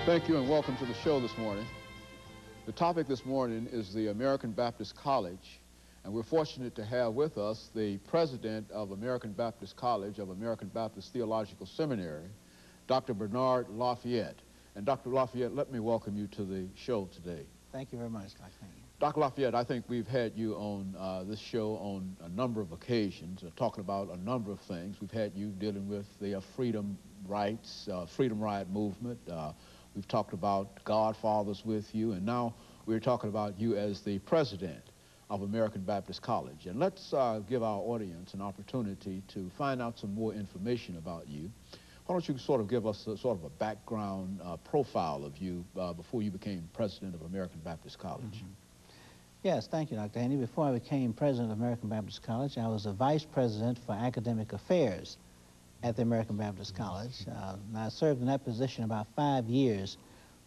Thank you and welcome to the show this morning. The topic this morning is the American Baptist College, and we're fortunate to have with us the president of American Baptist College of American Baptist Theological Seminary, Dr. Bernard Lafayette. And Dr. Lafayette, let me welcome you to the show today. Thank you very much, Dr. Haney. Dr. Lafayette, I think we've had you on this show on a number of occasions, talking about a number of things. We've had you dealing with the freedom rights, freedom riot movement. We've talked about Godfathers with you, and now we're talking about you as the president of American Baptist College. And let's give our audience an opportunity to find out some more information about you. Why don't you sort of give us sort of a background profile of you before you became president of American Baptist College? Yes, thank you, Dr. Haney. Before I became president of American Baptist College, I was the vice president for academic affairs at the American Baptist College. And I served in that position about 5 years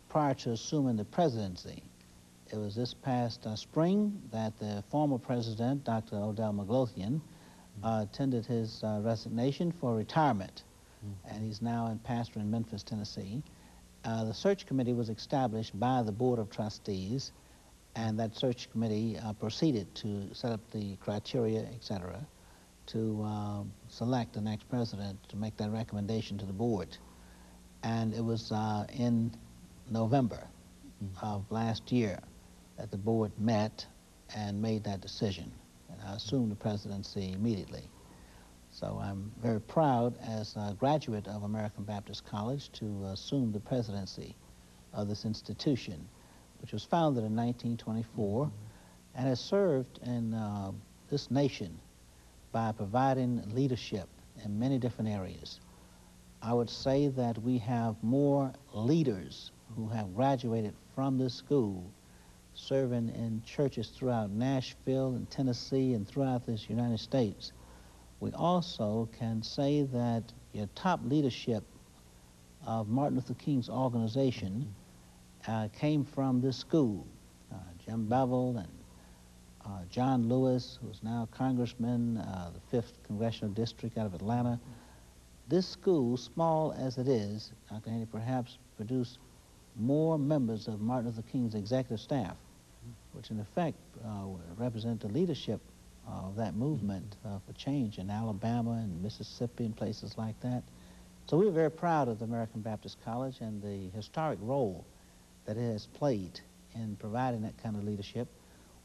prior to assuming the presidency. It was this past spring that the former president, Dr. Odell McLothian, tendered his resignation for retirement, and he's now in pastor in Memphis, Tennessee. The search committee was established by the Board of Trustees, and that search committee proceeded to set up the criteria, etc., to select the next president, to make that recommendation to the board. And it was in November of last year that the board met and made that decision. And I assumed the presidency immediately. So I'm very proud as a graduate of American Baptist College to assume the presidency of this institution, which was founded in 1924 and has served in this nation by providing leadership in many different areas. I would say that we have more leaders who have graduated from this school serving in churches throughout Nashville and Tennessee and throughout this United States. We also can say that your top leadership of Martin Luther King's organization came from this school. Jim Bevel and John Lewis, who's now congressman, the 5th Congressional District out of Atlanta. This school, small as it is, Dr. Haney, perhaps produced more members of Martin Luther King's executive staff, which in effect represent the leadership of that movement for change in Alabama and Mississippi and places like that. So we're very proud of the American Baptist College and the historic role that it has played in providing that kind of leadership.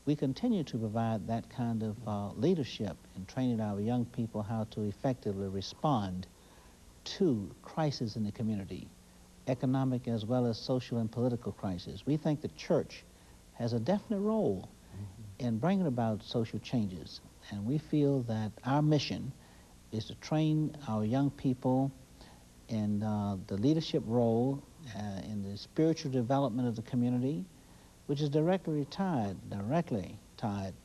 We continue to provide that kind of leadership in training our young people how to effectively respond to crises in the community, economic as well as social and political crises. We think the church has a definite role in bringing about social changes, and we feel that our mission is to train our young people in the leadership role in the spiritual development of the community, which is directly tied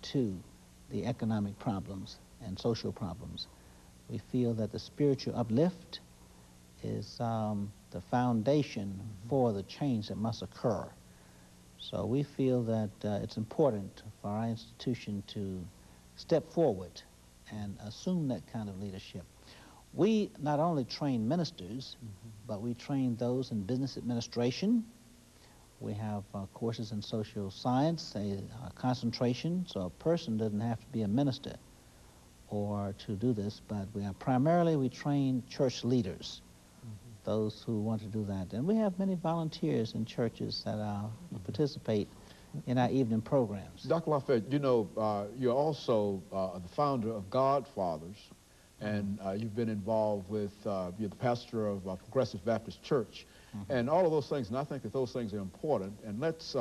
to the economic problems and social problems. We feel that the spiritual uplift is the foundation for the change that must occur. So we feel that it's important for our institution to step forward and assume that kind of leadership. We not only train ministers, but we train those in business administration. We have courses in social science, a concentration, so a person doesn't have to be a minister or to do this, but we train church leaders, those who want to do that. And we have many volunteers in churches that participate in our evening programs. Dr. Lafayette, you know, you're also the founder of Godfathers, and you've been involved with, you're the pastor of Progressive Baptist Church, and all of those things, and I think that those things are important, and let's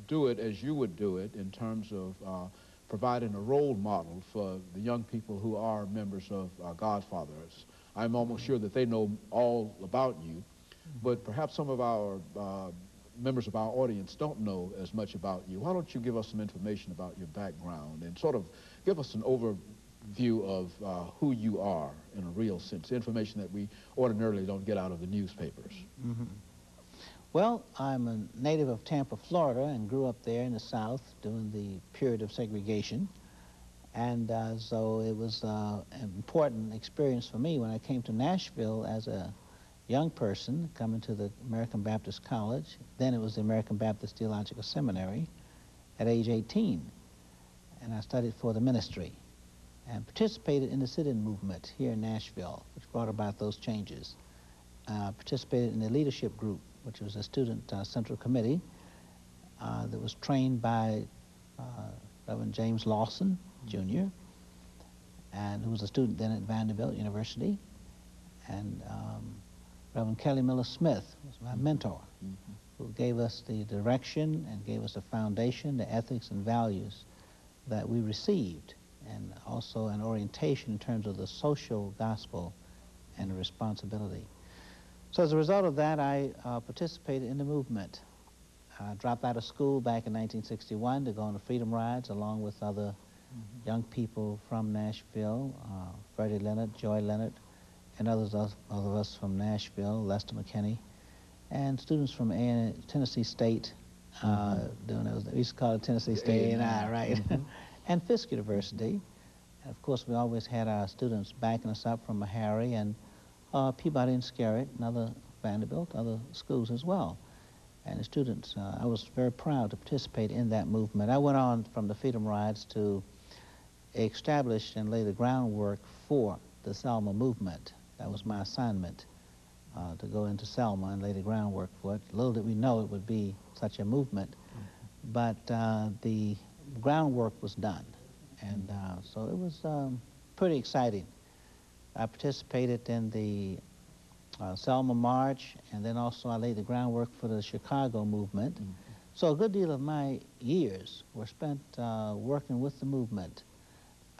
do it as you would do it in terms of providing a role model for the young people who are members of Godfathers. I'm almost sure that they know all about you, but perhaps some of our members of our audience don't know as much about you. Why don't you give us some information about your background and sort of give us an overview of who you are in a real sense, information that we ordinarily don't get out of the newspapers. Well, I'm a native of Tampa, Florida, and grew up there in the South during the period of segregation. And so it was an important experience for me when I came to Nashville as a young person coming to the American Baptist College. Then it was the American Baptist Theological Seminary at age 18. And I studied for the ministry and participated in the sit-in movement here in Nashville, which brought about those changes. Participated in the leadership group, which was a student central committee that was trained by Reverend James Lawson, Jr., and who was a student then at Vanderbilt University. And Reverend Kelly Miller Smith was my mentor, who gave us the direction and gave us the foundation, the ethics and values that we received, and also an orientation in terms of the social gospel and the responsibility. So as a result of that, I participated in the movement. I dropped out of school back in 1961 to go on the Freedom Rides along with other young people from Nashville, Freddie Leonard, Joy Leonard, and others of us from Nashville, Lester McKinney, and students from Tennessee State, we used to call it Tennessee State A&I, right? And Fisk University. And of course, we always had our students backing us up from Meharry and Peabody and Scarrett and other Vanderbilt, other schools as well. And the students, I was very proud to participate in that movement. I went on from the Freedom Rides to establish and lay the groundwork for the Selma movement. That was my assignment, to go into Selma and lay the groundwork for it. Little did we know it would be such a movement, but the groundwork was done. And so it was pretty exciting. I participated in the Selma March, and then also I laid the groundwork for the Chicago movement. So a good deal of my years were spent working with the movement.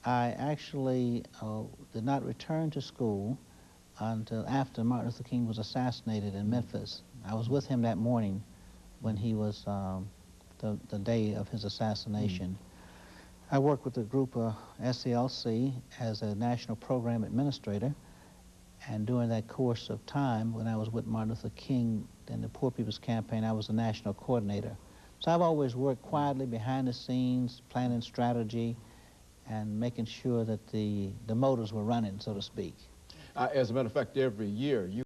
I actually did not return to school until after Martin Luther King was assassinated in Memphis. I was with him that morning when he was, the day of his assassination. I worked with the group SCLC as a national program administrator, and during that course of time, when I was with Martin Luther King and the Poor People's Campaign, I was a national coordinator. So I've always worked quietly behind the scenes, planning strategy, and making sure that the motors were running, so to speak. As a matter of fact, every year, you